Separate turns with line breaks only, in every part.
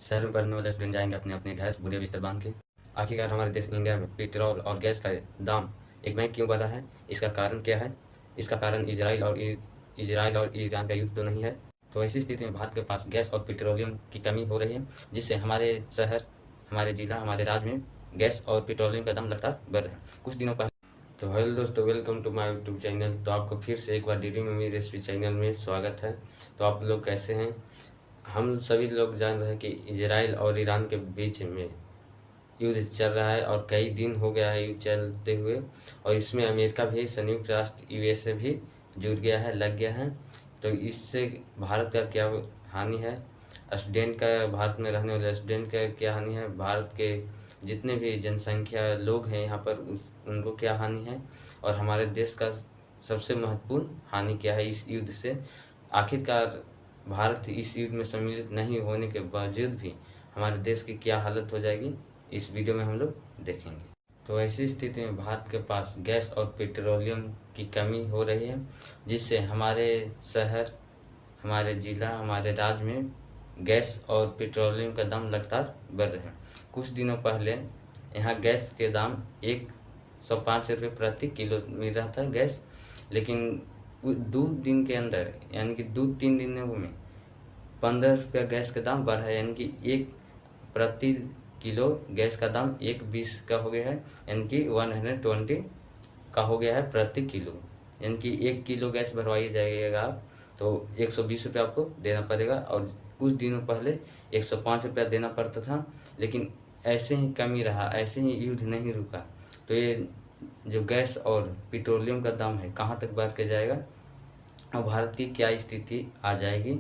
शहर में पढ़ने वाले स्टूडेंट जाएंगे अपने अपने घर बुरे बिस्तर बांध के। आखिरकार हमारे देश इंडिया में पेट्रोल और गैस का दाम एक में क्यों बढ़ा है, इसका कारण क्या है? इसका कारण इजराइल और ईरान का युद्ध तो नहीं है? तो ऐसी स्थिति में भारत के पास गैस और पेट्रोलियम की कमी हो रही है, जिससे हमारे शहर, हमारे जिला, हमारे राज्य में गैस और पेट्रोलियम का दाम लगातार बढ़ रहा है। कुछ दिनों पहले तो हेलो दोस्तों, welcome to my YouTube channel. तो आपको फिर से एक बार डीडी मम्मी रेसिपी चैनल में स्वागत है। तो आप लोग कैसे हैं? हम सभी लोग जान रहे हैं कि इजराइल और ईरान के बीच में युद्ध चल रहा है और कई दिन हो गया है युद्ध चलते हुए, और इसमें अमेरिका भी, संयुक्त राष्ट्र यूएसए भी जुड़ गया है, लग गया है। तो इससे भारत का क्या हानि है, स्टूडेंट का, भारत में रहने वाले स्टूडेंट का क्या हानि है, भारत के जितने भी जनसंख्या लोग हैं यहाँ पर उनको क्या हानि है, और हमारे देश का सबसे महत्वपूर्ण हानि क्या है इस युद्ध से। आखिरकार भारत इस युद्ध में सम्मिलित नहीं होने के बावजूद भी हमारे देश की क्या हालत हो जाएगी, इस वीडियो में हम लोग देखेंगे। तो ऐसी स्थिति में भारत के पास गैस और पेट्रोलियम की कमी हो रही है, जिससे हमारे शहर, हमारे ज़िला, हमारे राज्य में गैस और पेट्रोलियम का दाम लगातार बढ़ रहे हैं। कुछ दिनों पहले यहाँ गैस के दाम 105 रुपये प्रति किलो मिल रहा था गैस, लेकिन 2 दिन के अंदर, यानी कि 2-3 दिनों में 15 रुपया गैस का दाम बढ़ा है, यानी कि एक प्रति किलो गैस का दाम 1.20 का हो गया है, यानी कि 120 का हो गया है प्रति किलो। यानी कि 1 किलो गैस भरवाई जाइएगा आप तो 120 रुपये आपको देना पड़ेगा, और कुछ दिनों पहले 105 रुपया देना पड़ता था। लेकिन ऐसे ही कमी रहा, ऐसे ही युद्ध नहीं रुका, तो ये जो गैस और पेट्रोलियम का दाम है कहाँ तक बढ़ के जाएगा और भारत की क्या स्थिति आ जाएगी।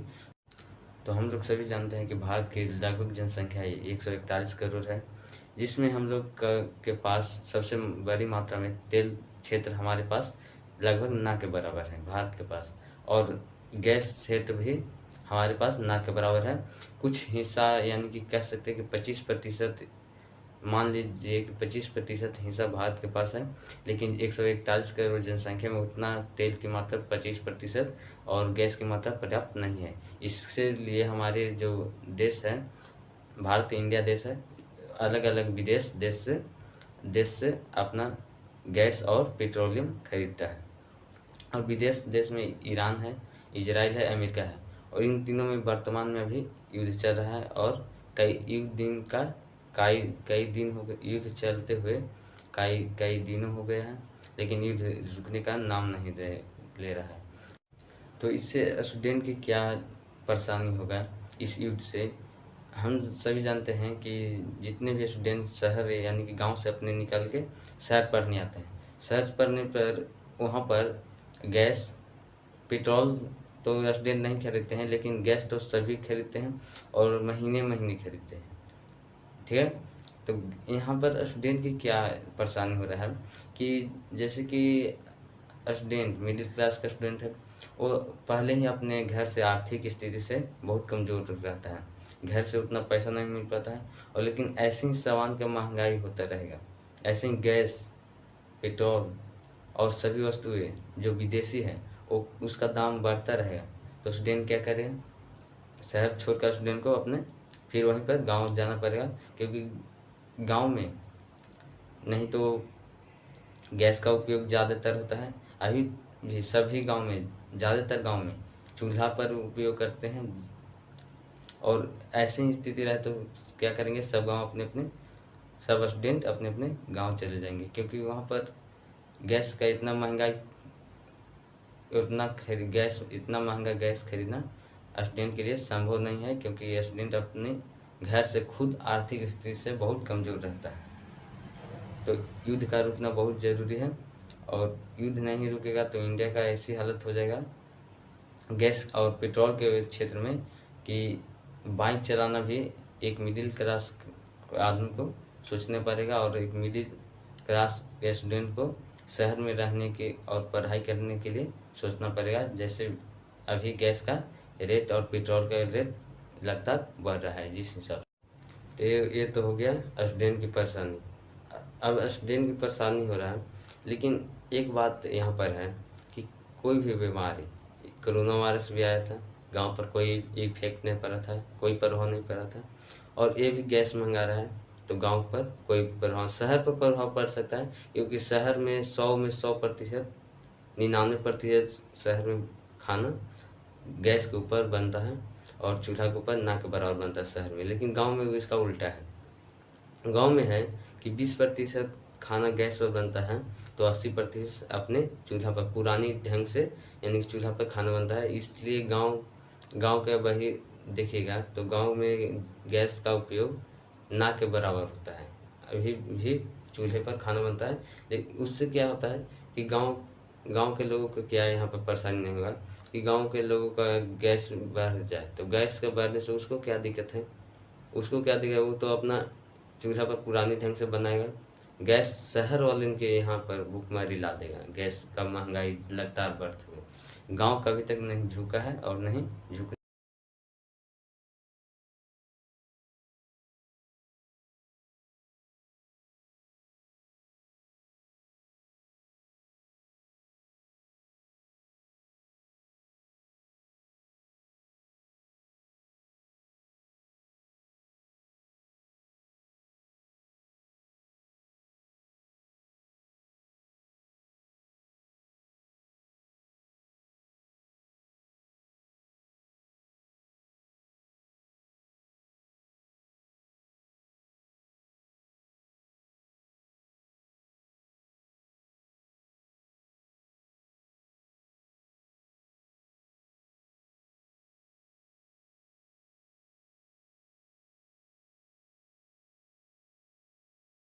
तो हम लोग सभी जानते हैं कि भारत की लगभग जनसंख्या 141 करोड़ है, जिसमें हम लोग के पास सबसे बड़ी मात्रा में तेल क्षेत्र हमारे पास लगभग ना के बराबर है भारत के पास, और गैस क्षेत्र भी हमारे पास ना के बराबर है। कुछ हिस्सा, यानी कि कह सकते हैं कि 25%, मान लीजिए कि 25% हिस्सा भारत के पास है, लेकिन 141 करोड़ जनसंख्या में उतना तेल की मात्रा 25% और गैस की मात्रा पर्याप्त नहीं है। इससे लिए हमारे जो देश है, भारत इंडिया देश है, अलग अलग विदेश देश से अपना गैस और पेट्रोलियम खरीदता है। और विदेश देश में ईरान है, इजराइल है, अमेरिका है, और इन तीनों में वर्तमान में अभी युद्ध चल रहा है, और कई दिन हो गए युद्ध चलते हुए, कई दिनों हो गए हैं, लेकिन युद्ध रुकने का नाम नहीं ले रहा है। तो इससे स्टूडेंट की क्या परेशानी होगा इस युद्ध से? हम सभी जानते हैं कि जितने भी स्टूडेंट शहर, यानी कि गांव से अपने निकल के शहर पढ़ने आते हैं, शहर पढ़ने पर वहाँ पर गैस, पेट्रोल तो स्टूडेंट नहीं खरीदते हैं, लेकिन गैस तो सभी खरीदते हैं, और महीने महीने खरीदते हैं। ठीक है, तो यहाँ पर स्टूडेंट की क्या परेशानी हो रहा है कि जैसे कि स्टूडेंट, मिडिल क्लास का स्टूडेंट है, वो पहले ही अपने घर से आर्थिक स्थिति से बहुत कमज़ोर रहता है, घर से उतना पैसा नहीं मिल पाता है, और लेकिन ऐसे ही सामान का महंगाई होता रहेगा, ऐसे ही गैस, पेट्रोल और सभी वस्तुएं जो विदेशी है वो उसका दाम बढ़ता रहेगा। तो स्टूडेंट क्या करें? शहर छोड़कर स्टूडेंट को अपने फिर वहीं पर गांव जाना पड़ेगा, क्योंकि गांव में नहीं तो गैस का उपयोग ज़्यादातर होता है। अभी भी सभी गांव में, ज़्यादातर गांव में चूल्हा पर उपयोग करते हैं, और ऐसी ही स्थिति रहे तो क्या करेंगे, सब गांव अपने अपने, सब स्टूडेंट अपने अपने गांव चले जाएंगे, क्योंकि वहाँ पर गैस का इतना महंगा इतना महंगा गैस खरीदना स्टूडेंट के लिए संभव नहीं है, क्योंकि स्टूडेंट अपने घर से खुद आर्थिक स्थिति से बहुत कमज़ोर रहता है। तो युद्ध का रुकना बहुत ज़रूरी है, और युद्ध नहीं रुकेगा तो इंडिया का ऐसी हालत हो जाएगा गैस और पेट्रोल के क्षेत्र में कि बाइक चलाना भी एक मिडिल क्लास आदमी को सोचना पड़ेगा, और एक मिडिल क्लास के स्टूडेंट को शहर में रहने के और पढ़ाई करने के लिए सोचना पड़ेगा, जैसे अभी गैस का रेट और पेट्रोल का रेट लगातार बढ़ रहा है जिस हिसाब से। तो ये तो हो गया स्टूडेंट की परेशानी। अब स्टूडेंट की परेशानी हो रहा है, लेकिन एक बात यहाँ पर है कि कोई भी बीमारी, कोरोना वायरस भी आया था, गांव पर कोई इफेक्ट नहीं पड़ा था, कोई प्रभाव नहीं पड़ा था, और ये भी गैस महंगा रहा है तो गांव पर कोई प्रभाव, शहर पर प्रभाव पड़ सकता है, क्योंकि शहर में 100% 99% शहर में खाना गैस के ऊपर बनता है और चूल्हा के ऊपर ना के बराबर बनता है शहर में। लेकिन गांव में इसका उल्टा है। गांव में है कि 20% खाना गैस पर बनता है तो 80% अपने चूल्हा पर पुरानी ढंग से, यानी कि चूल्हा पर खाना बनता है। इसलिए गांव गांव के वही देखिएगा तो गांव में गैस का उपयोग ना के बराबर होता है। अभी भी चूल्हे पर खाना बनता है, लेकिन उससे क्या होता है कि गांव गांव के लोगों को क्या यहाँ पर परेशानी नहीं होगा कि गांव के लोगों का गैस बढ़ जाए तो गैस के बढ़ने से उसको क्या दिक्कत है, उसको क्या दिक्कत है, वो तो अपना चूल्हा पर पुराने ढंग से बनाएगा। गैस शहर वाले के यहाँ पर भुखमरी ला देगा, गैस का महंगाई लगातार बढ़ते हुए। गांव कभी तक नहीं झुका है और नहीं झुक